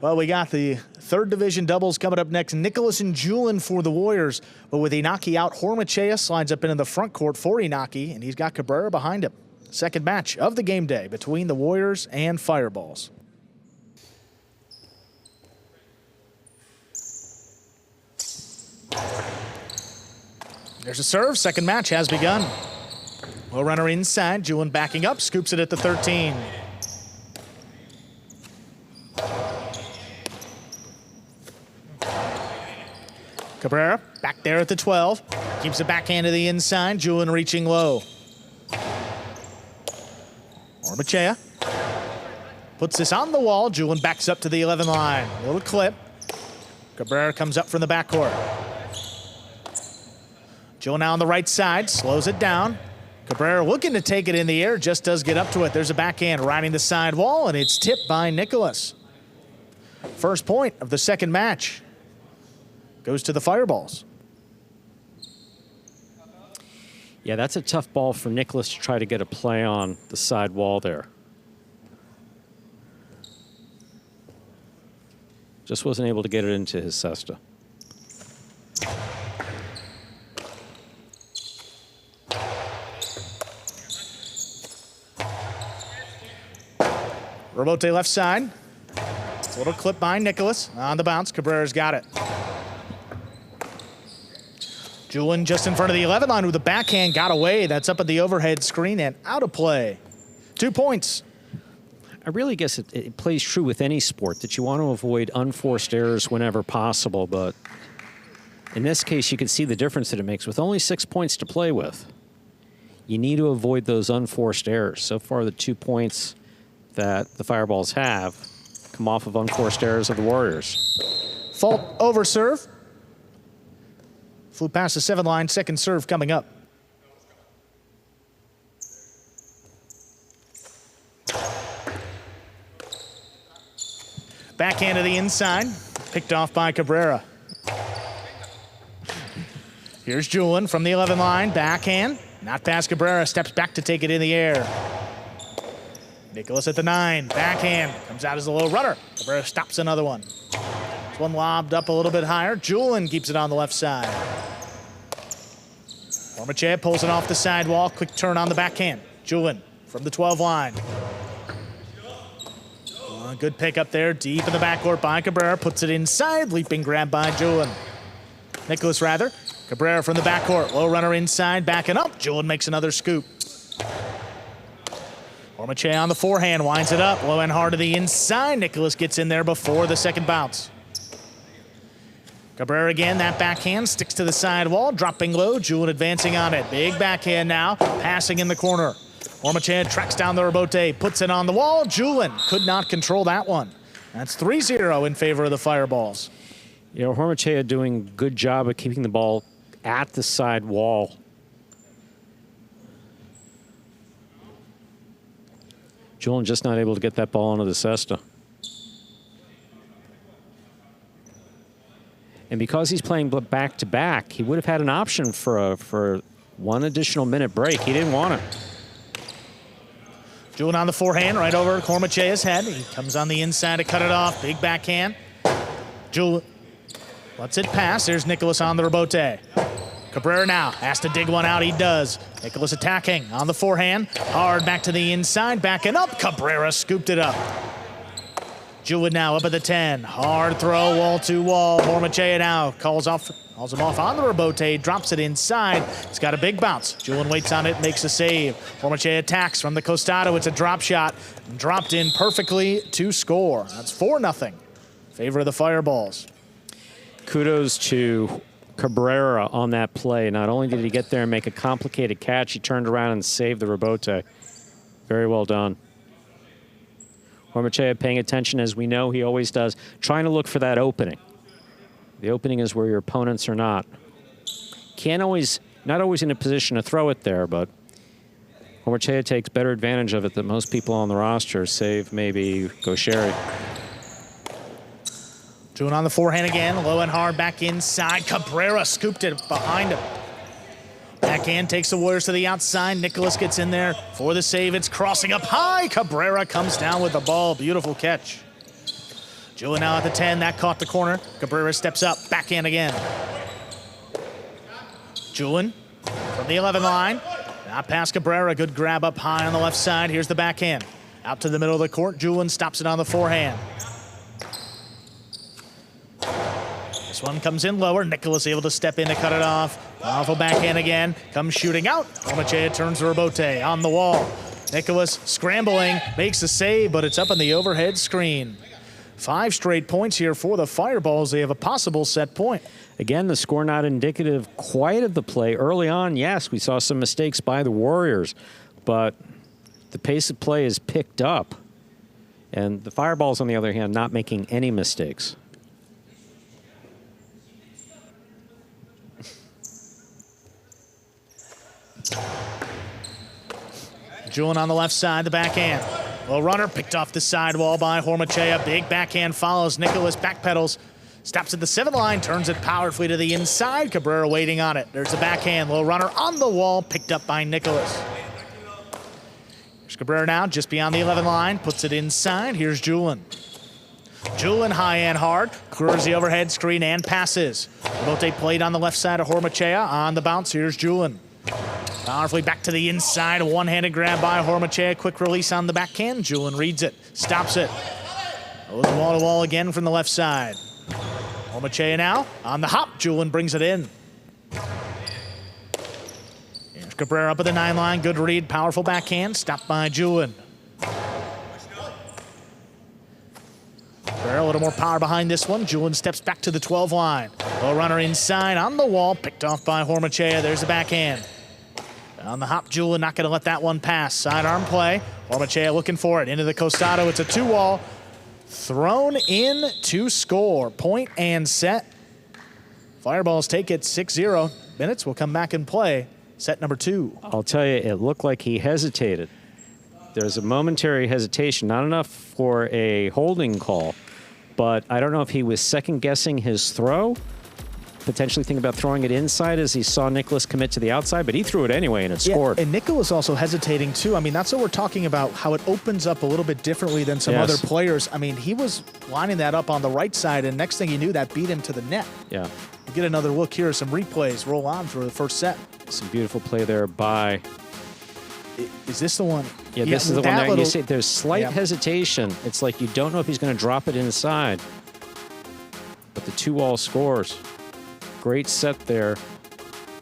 Well, we got the third division doubles coming up next. Nicolas and Julen for the Warriors. But with Inaki out, Hormaetxea slides up into the front court for Inaki, and he's got Cabrera behind him. Second match of the game day between the Warriors and Fireballs. There's a serve. Second match has begun. Low runner inside. Julen backing up, scoops it at the 13. Cabrera back there at the 12. Keeps it backhand to the inside. Julen reaching low. Hormaetxea puts this on the wall. Julen backs up to the 11 line. Little clip. Cabrera comes up from the backcourt. Julen now on the right side, slows it down. Cabrera looking to take it in the air, just does get up to it. There's a backhand riding the side wall, and it's tipped by Nicolas. First point of the second match goes to the Fireballs. Yeah, that's a tough ball for Nicolas to try to get a play on the side wall there. Just wasn't able to get it into his cesta. Hormaetxea left side. Little clip by Nicolas. On the bounce, Cabrera's got it. Julen just in front of the 11 line with the backhand, got away. That's up at the overhead screen and out of play. 2 points. I really guess it plays true with any sport that you want to avoid unforced errors whenever possible, but in this case you can see the difference that it makes. With only 6 points to play with, you need to avoid those unforced errors. So far the 2 points that the Fireballs have come off of unforced errors of the Warriors. Fault over serve. Flew past the 7 line, second serve coming up. Backhand to the inside, picked off by Cabrera. Here's Julen from the 11 line, backhand, not past Cabrera, steps back to take it in the air. Nicolas at the 9, backhand, comes out as a low runner. Cabrera stops another one. This one lobbed up a little bit higher. Julen keeps it on the left side. Hormaetxea pulls it off the sidewall, quick turn on the backhand. Julen from the 12 line. Good pick up there, deep in the backcourt by Cabrera, puts it inside, leaping grab by Julen. Nicolas rather. Cabrera from the backcourt, low runner inside, backing up. Julen makes another scoop. Hormaetxea on the forehand, winds it up, low and hard to the inside. Nicolas gets in there before the second bounce. Cabrera again, that backhand, sticks to the side wall, dropping low, Julen advancing on it. Big backhand now, passing in the corner. Hormaetxea tracks down the rebote, puts it on the wall. Julen could not control that one. That's 3-0 in favor of the Fireballs. You know, Hormaetxea doing a good job of keeping the ball at the side wall. Julen just not able to get that ball into the cesta. And because he's playing back-to-back, he would have had an option for one additional minute break. He didn't want it. Julen on the forehand, right over Hormaetxea's head. He comes on the inside to cut it off. Big backhand. Julen lets it pass. There's Nicolas on the rebote. Cabrera now has to dig one out. He does. Nicolas attacking on the forehand. Hard back to the inside, backing up. Cabrera scooped it up. Julen now up at the 10. Hard throw, wall to wall. Hormaetxea now calls him off on the rebote, drops it inside. It's got a big bounce. Julen waits on it, makes a save. Hormaetxea attacks from the costado. It's a drop shot. Dropped in perfectly to score. That's 4-0. Favor of the Fireballs. Kudos to Cabrera on that play. Not only did he get there and make a complicated catch, he turned around and saved the rebote. Very well done. Hormaetxea paying attention, as we know he always does, trying to look for that opening. The opening is where your opponents are not. Not always in a position to throw it there, but Hormaetxea takes better advantage of it than most people on the roster, save maybe Gaucheri. Julen on the forehand again, low and hard back inside. Cabrera scooped it behind him. Backhand takes the Warriors to the outside. Nicolas gets in there for the save. It's crossing up high. Cabrera comes down with the ball. Beautiful catch. Julen now at the 10, that caught the corner. Cabrera steps up, backhand again. Julen from the 11 line. Now past Cabrera, good grab up high on the left side. Here's the backhand. Out to the middle of the court, Julen stops it on the forehand. This one comes in lower. Nicolas able to step in to cut it off. Powerful backhand again. Comes shooting out. Hormaetxea turns the rebote on the wall. Nicolas scrambling, makes a save, but it's up on the overhead screen. 5 straight points here for the Fireballs. They have a possible set point. Again, the score not indicative quite of the play. Early on, yes, we saw some mistakes by the Warriors, but the pace of play is picked up. And the Fireballs, on the other hand, not making any mistakes. Julen on the left side, the backhand. Low runner picked off the sidewall by Hormaetxea. Big backhand follows. Nicolas backpedals. Stops at the 7 line, turns it powerfully to the inside. Cabrera waiting on it. There's the backhand. Low runner on the wall, picked up by Nicolas. Here's Cabrera now, just beyond the 11 line. Puts it inside. Here's Julen. Julen high and hard. Clears the overhead screen and passes. Rebote played on the left side of Hormaetxea. On the bounce, here's Julen. Powerfully back to the inside. One-handed grab by Hormaetxea. Quick release on the backhand. Julen reads it. Stops it. Goes wall-to-wall again from the left side. Hormaetxea now on the hop. Julen brings it in. Here's Cabrera up at the 9 line. Good read. Powerful backhand. Stopped by Julen. Cabrera a little more power behind this one. Julen steps back to the 12 line. Low runner inside on the wall. Picked off by Hormaetxea. There's the backhand. On the hop, Julen not going to let that one pass. Sidearm play. Hormaetxea looking for it. Into the costado. It's a 2-wall. Thrown in to score. Point and set. Fireballs take it 6-0. Minutes will come back and play set number 2. I'll tell you, it looked like he hesitated. There's a momentary hesitation. Not enough for a holding call, but I don't know if he was second-guessing his throw. Potentially thinking about throwing it inside as he saw Nicolas commit to the outside, but he threw it anyway and it scored. And Nicolas also hesitating too. I mean, that's what we're talking about, how it opens up a little bit differently than some other players. I mean, he was lining that up on the right side, and next thing you knew, that beat him to the net. Yeah. We'll get another look here, some replays roll on for the first set. Some beautiful play there by... Is this the one? Yeah, this is the one that you see. There's slight hesitation. It's like you don't know if he's going to drop it inside. But the 2-wall scores. Great set there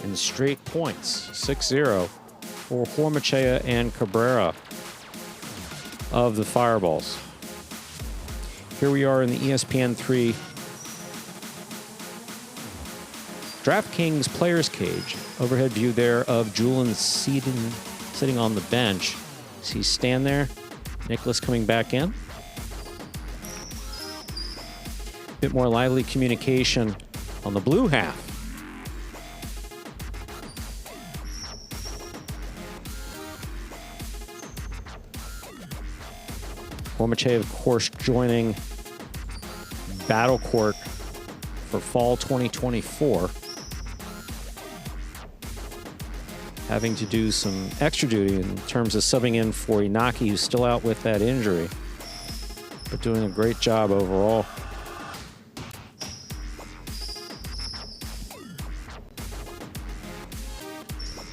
in straight points, 6-0 for Hormaetxea and Cabrera of the Fireballs. Here we are in the ESPN3 DraftKings Players Cage. Overhead view there of Julen sitting on the bench. See stand there, Nicolas coming back in. Bit more lively communication on the blue half. Hormaetxea, of course, joining Battle Court for fall 2024. Having to do some extra duty in terms of subbing in for Inaki, who's still out with that injury, but doing a great job overall.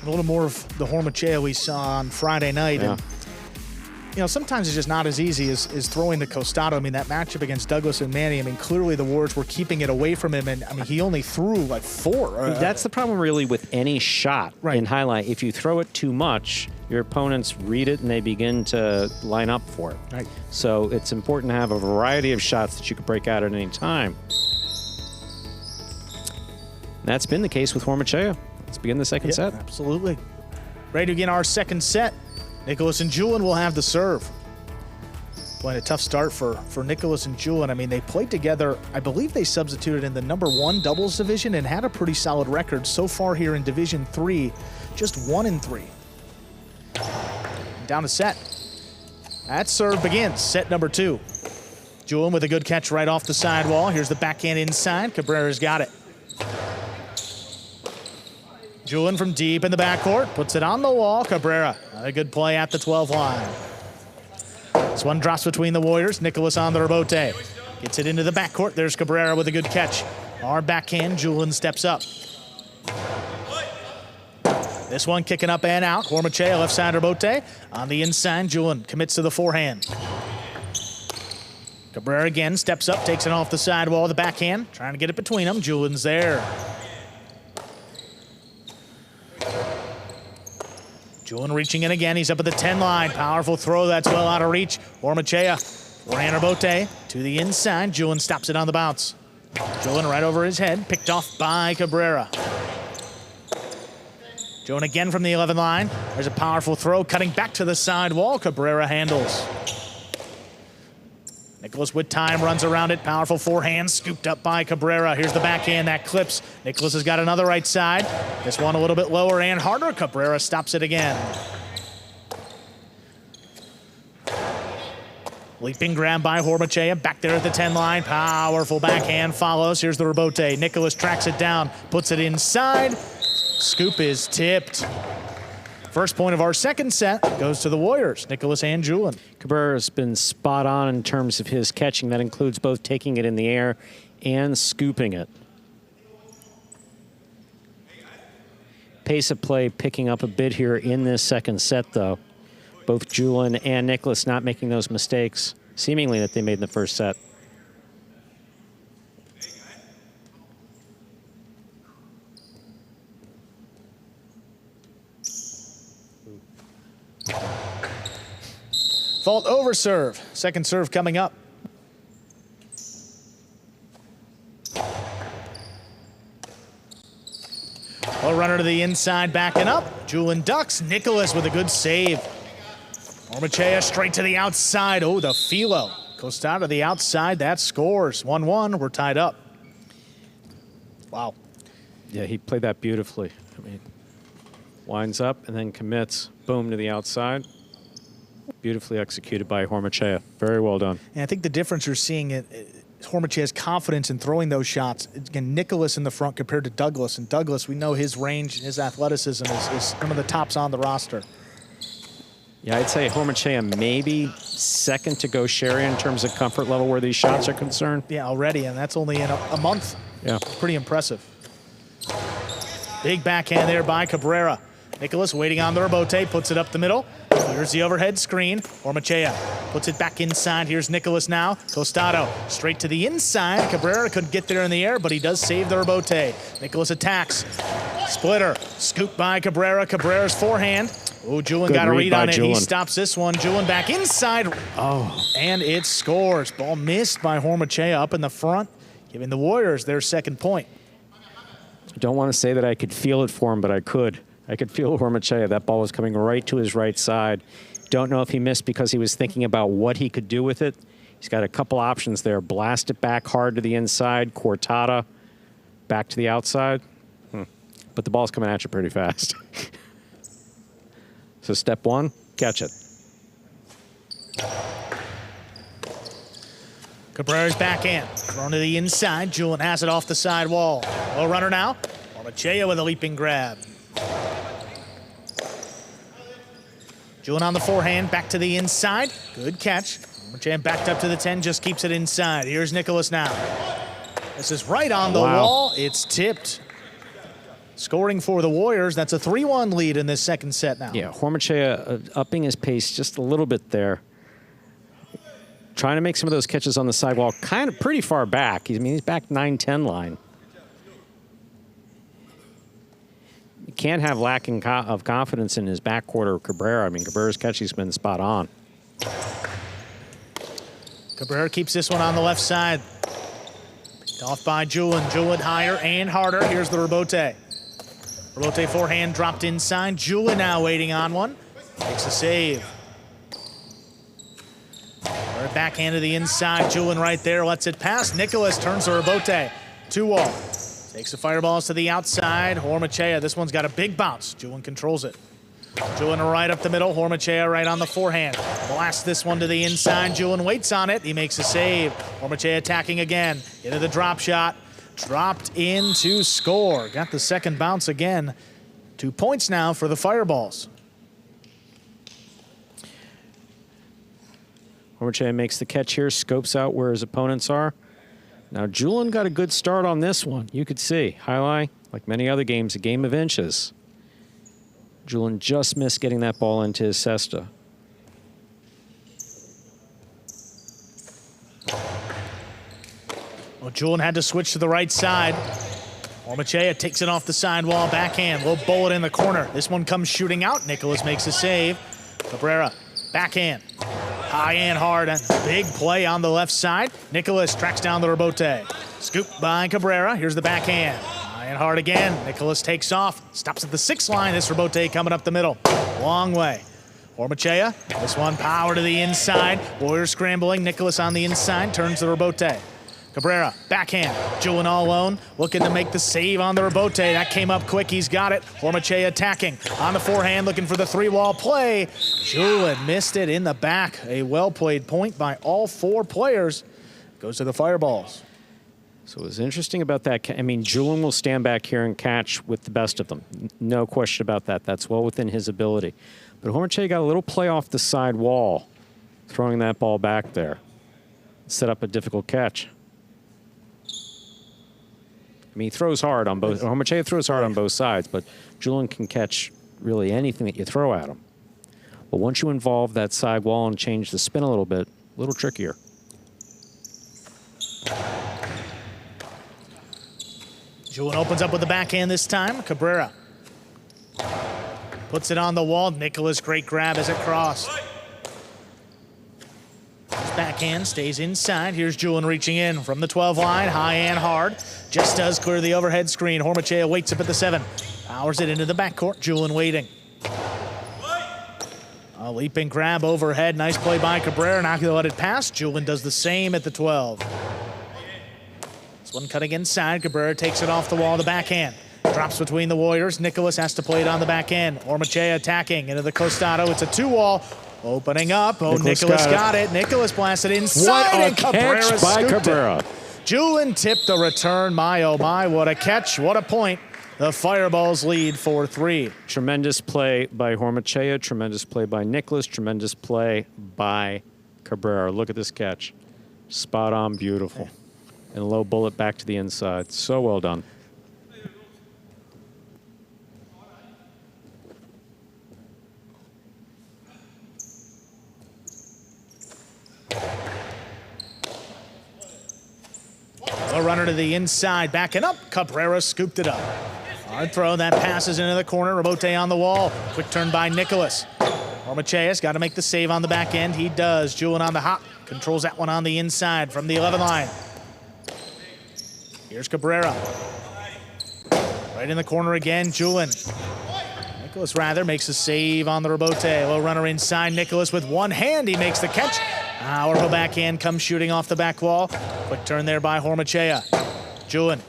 A little more of the Hormaetxea we saw on Friday night. Yeah. And, you know, sometimes it's just not as easy as throwing the costado. I mean, that matchup against Douglas and Manny, I mean, clearly the Warriors were keeping it away from him. And, I mean, he only threw like 4. That's the problem really with any shot in highlight. If you throw it too much, your opponents read it and they begin to line up for it. Right. So it's important to have a variety of shots that you can break out at any time. And that's been the case with Hormaetxea. Let's begin the second set. Absolutely. Ready to begin our second set. Nicolas and Julen will have the serve. Quite a tough start for Nicolas and Julen. I mean, they played together. I believe they substituted in the number 1 doubles division and had a pretty solid record so far here in Division 3. Just 1-3. Down to set. That serve begins. Set number 2. Julen with a good catch right off the sidewall. Here's the backhand inside. Cabrera's got it. Julen from deep in the backcourt, puts it on the wall. Cabrera, a good play at the 12 line. This one drops between the Warriors. Nicolas on the rebote. Gets it into the backcourt. There's Cabrera with a good catch. Our backhand, Julen steps up. This one kicking up and out. Hormaetxea, left side rebote. On the inside, Julen commits to the forehand. Cabrera again steps up, takes it off the sidewall, the backhand. Trying to get it between them. Julen's there. Julen reaching in again. He's up at the 10 line. Powerful throw. That's well out of reach. Hormaetxea. Forehand rebote to the inside. Julen stops it on the bounce. Julen right over his head. Picked off by Cabrera. Julen again from the 11 line. There's a powerful throw. Cutting back to the side wall. Cabrera handles. Nicolas with time runs around it. Powerful forehand scooped up by Cabrera. Here's the backhand that clips. Nicolas has got another right side. This one a little bit lower and harder. Cabrera stops it again. Leaping grab by Hormaetxea. Back there at the 10 line. Powerful backhand follows. Here's the rebote. Nicolas tracks it down. Puts it inside. Scoop is tipped. First point of our second set goes to the Warriors, Nicolas and Julen. Cabrera's been spot on in terms of his catching. That includes both taking it in the air and scooping it. Pace of play picking up a bit here in this second set, though. Both Julen and Nicolas not making those mistakes, seemingly, that they made in the first set. Fault over serve. Second serve coming up. A runner to the inside, backing up. Julen ducks. Nicolas with a good save. Hormaetxea straight to the outside. Oh, the philo. Goes down to the outside. That scores. 1-1. We're tied up. Wow. Yeah, he played that beautifully. I mean, winds up and then commits. Boom to the outside. Beautifully executed by Hormaetxea. Very well done. And I think the difference you're seeing is Hormaetxea's confidence in throwing those shots. Again, Nicolas in the front compared to Douglas. And Douglas, we know his range, his athleticism is one of the tops on the roster. Yeah, I'd say Hormaetxea maybe second to go Sherry in terms of comfort level where these shots are concerned. Yeah, already, and that's only in a month. Yeah. Pretty impressive. Big backhand there by Cabrera. Nicolas waiting on the rebote, puts it up the middle. Here's the overhead screen. Hormaetxea puts it back inside. Here's Nicolas now. Tostado straight to the inside. Cabrera couldn't get there in the air, but he does save the rebote. Nicolas attacks. Splitter. Scoop by Cabrera. Cabrera's forehand. Oh, Julen got a read on it. Julen. He stops this one. Julen back inside. Oh. And it scores. Ball missed by Hormaetxea up in the front, giving the Warriors their second point. I don't want to say that I could feel it for him, but I could. I could feel Hormaetxea. That ball was coming right to his right side. Don't know if he missed because he was thinking about what he could do with it. He's got a couple options there. Blast it back hard to the inside. Cortada back to the outside. But the ball's coming at you pretty fast. So step one, catch it. Cabrera's backhand. Thrown to the inside. Julen has it off the side wall. Low runner now. Hormaetxea with a leaping grab. Julen on the forehand, back to the inside. Good catch. Hormaetxea backed up to the 10, just keeps it inside. Here's Nicolas now. This is right on the wall. It's tipped. Scoring for the Warriors. That's a 3-1 lead in this second set now. Yeah, Hormaetxea upping his pace just a little bit there. Trying to make some of those catches on the sidewall, kind of pretty far back. I mean, he's back 9-10 line. You can't have lacking of confidence in his backcourt or Cabrera. I mean, Cabrera's catching's been spot on. Cabrera keeps this one on the left side. Picked off by Julen. Julen higher and harder. Here's the rebote. Rebote forehand dropped inside. Julen now waiting on one. Makes a save. Right backhand to the inside. Julen right there lets it pass. Nicolas turns the rebote. 2-all. Takes the fireballs to the outside. Hormaetxea, this one's got a big bounce. Julen controls it. Julen right up the middle. Hormaetxea right on the forehand. Blasts this one to the inside. Julen waits on it. He makes a save. Hormaetxea attacking again. Into the drop shot. Dropped in to score. Got the second bounce again. 2 points now for the Fireballs. Hormaetxea makes the catch here, scopes out where his opponents are. Now, Julen got a good start on this one. You could see, Jai-Alai, like many other games, a game of inches. Julen just missed getting that ball into his cesta. Well, Julen had to switch to the right side. Hormaetxea takes it off the sidewall, backhand, little bullet in the corner. This one comes shooting out. Nicolas makes a save. Cabrera, backhand, high and hard. Big play on the left side. Nicolas tracks down the rebote. Scoop by Cabrera. Here's the backhand. High and hard again. Nicolas takes off, stops at the 6 line. This rebote coming up the middle. Long way. Hormaetxea, this one power to the inside. Warriors scrambling. Nicolas on the inside, turns the rebote. Cabrera, backhand. Julen all alone, looking to make the save on the rebote. That came up quick, he's got it. Hormaetxea attacking on the forehand, looking for the 3-wall play. Julen missed it in the back. A well-played point by all 4 players. Goes to the Fireballs. So what's interesting about that, I mean, Julen will stand back here and catch with the best of them. No question about that. That's well within his ability. But Hormaetxea got a little play off the side wall, throwing that ball back there. Set up a difficult catch. I mean, he throws hard on both. Hormaetxea throws hard on both sides, but Julen can catch really anything that you throw at him. But once you involve that side wall and change the spin a little trickier. Julen opens up with the backhand this time. Cabrera puts it on the wall. Nicolas, great grab as it crossed. His backhand stays inside. Here's Julen reaching in from the 12 line, high and hard. Just does clear the overhead screen. Hormaetxea waits up at the 7. Powers it into the backcourt. Julen waiting. A leaping grab overhead. Nice play by Cabrera. Not going to let it pass. Julen does the same at the 12. This one cutting inside. Cabrera takes it off the wall. The backhand drops between the Warriors. Nicolas has to play it on the back end. Hormaetxea attacking into the costado. It's a 2-wall. Opening up. Oh, Nicolas got it. Nicolas blasted inside. What a and Cabrera catch by Cabrera. Julen tipped the return. My, oh my, what a catch. What a point. The Fireballs lead 4-3. Tremendous play by Hormaetxea. Tremendous play by Nicolas. Tremendous play by Cabrera. Look at this catch. Spot on, beautiful. And a low bullet back to the inside. So well done. A runner to the inside, backing up. Cabrera scooped it up. Hard throw, that passes into the corner. Rebote on the wall. Quick turn by Nicolas. Hormaetxea's got to make the save on the back end. He does. Julen on the hop. Controls that one on the inside from the 11 line. Here's Cabrera. Right in the corner again, Julen. Nicolas rather makes a save on the rebote. Low runner inside. Nicolas with one hand. He makes the catch. Powerful backhand comes shooting off the back wall. Quick turn there by Hormaetxea. Julen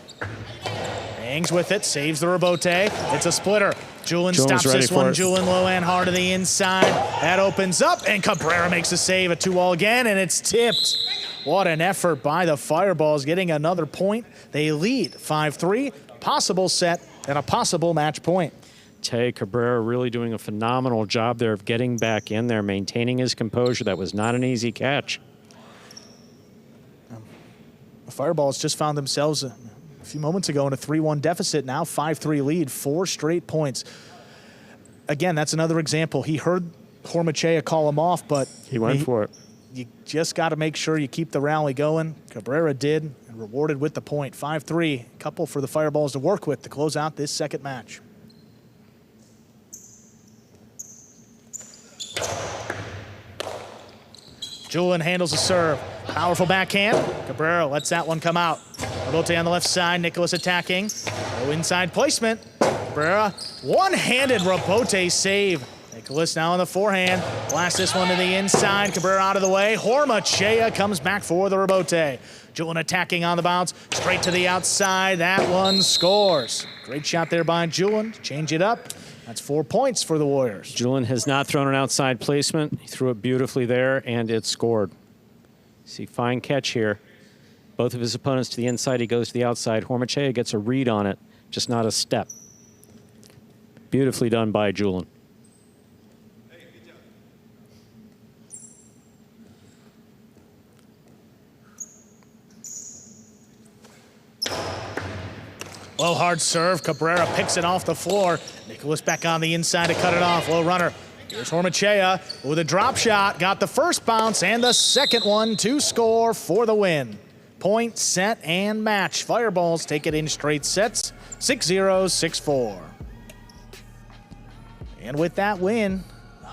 hangs with it, saves the rebote. It's a splitter. Julen stops this one. Julen low and hard to the inside. That opens up, and Cabrera makes a save. A 2-wall again, and it's tipped. What an effort by the Fireballs, getting another point. They lead 5-3. Possible set and a possible match point. Cabrera really doing a phenomenal job there of getting back in there, maintaining his composure. That was not an easy catch. The Fireballs just found themselves a few moments ago in a 3-1 deficit. Now 5-3 lead, 4 straight points. Again, that's another example. He heard Hormaetxea call him off, but he went for it. You just got to make sure you keep the rally going. Cabrera did, and rewarded with the point. 5-3, couple for the Fireballs to work with to close out this second match. Julen handles the serve. Powerful backhand. Cabrera lets that one come out. Rebote on the left side. Nicolas attacking. No inside placement. Cabrera, one-handed rebote save. Nicolas now on the forehand. Blast this one to the inside. Cabrera out of the way. Hormaetxea comes back for the rebote. Julen attacking on the bounce. Straight to the outside. That one scores. Great shot there by Julen to change it up. That's 4 points for the Warriors. Julen has not thrown an outside placement. He threw it beautifully there, and it scored. See, fine catch here. Both of his opponents to the inside. He goes to the outside. Hormaetxea gets a read on it, just not a step. Beautifully done by Julen. Low hard serve. Cabrera picks it off the floor. Nicolas back on the inside to cut it off. Low runner. Here's Hormaetxea with a drop shot. Got the first bounce and the second one to score for the win. Point, set, and match. Fireballs take it in straight sets. 6-0, 6-4. And with that win,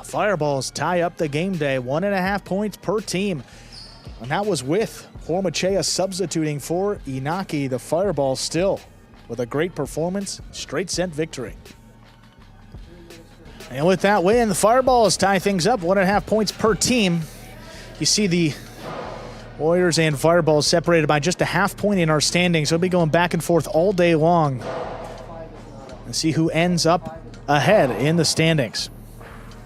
Fireballs tie up the game day. 1.5 points per team. And that was with Hormaetxea substituting for Inaki. The Fireballs still with a great performance, straight set victory. And with that win, the Fireballs tie things up, 1.5 points per team. You see the Warriors and Fireballs separated by just a half point in our standings. So we'll be going back and forth all day long and see who ends up ahead in the standings.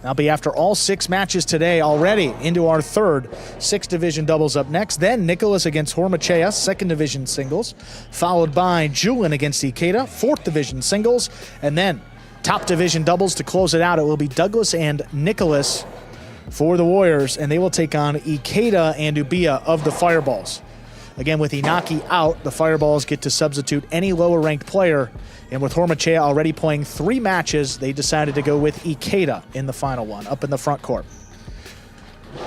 That'll be after all 6 matches today, already into our third 6 division doubles up next. Then Nicolas against Hormaetxea, 2nd division singles, followed by Julen against Ikeda, 4th division singles, and then top division doubles to close it out. It will be Douglas and Nicolas for the Warriors, and they will take on Ikeda and Ubiya of the Fireballs. Again, with Inaki out, the Fireballs get to substitute any lower ranked player. And with Hormaetxea already playing 3 matches, they decided to go with Ikeda in the final one, up in the front court.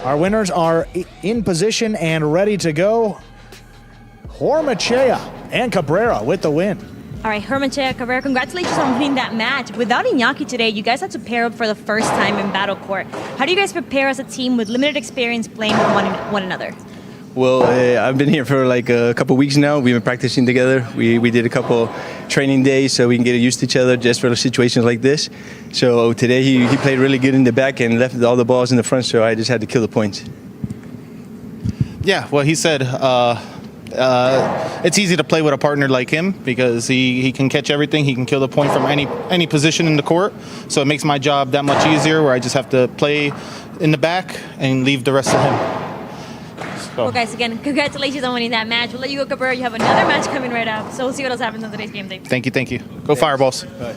Our winners are in position and ready to go. Hormaetxea and Cabrera with the win. All right, Hormaetxea, Cabrera, congratulations on winning that match. Without Iñaki today, you guys had to pair up for the first time in Battle Court. How do you guys prepare as a team with limited experience playing with one another? Well, I've been here for like a couple weeks now. We've been practicing together. We did a couple training days so we can get used to each other just for situations like this. So today he played really good in the back and left all the balls in the front, so I just had to kill the points. Yeah, well, he said it's easy to play with a partner like him because he can catch everything. He can kill the point from any position in the court. So it makes my job that much easier where I just have to play in the back and leave the rest to him. Well, guys, again, congratulations on winning that match. We'll let you go, Cabrera. You have another match coming right up, so we'll see what else happens on today's game day. Thank you. Go Fireballs. Bye.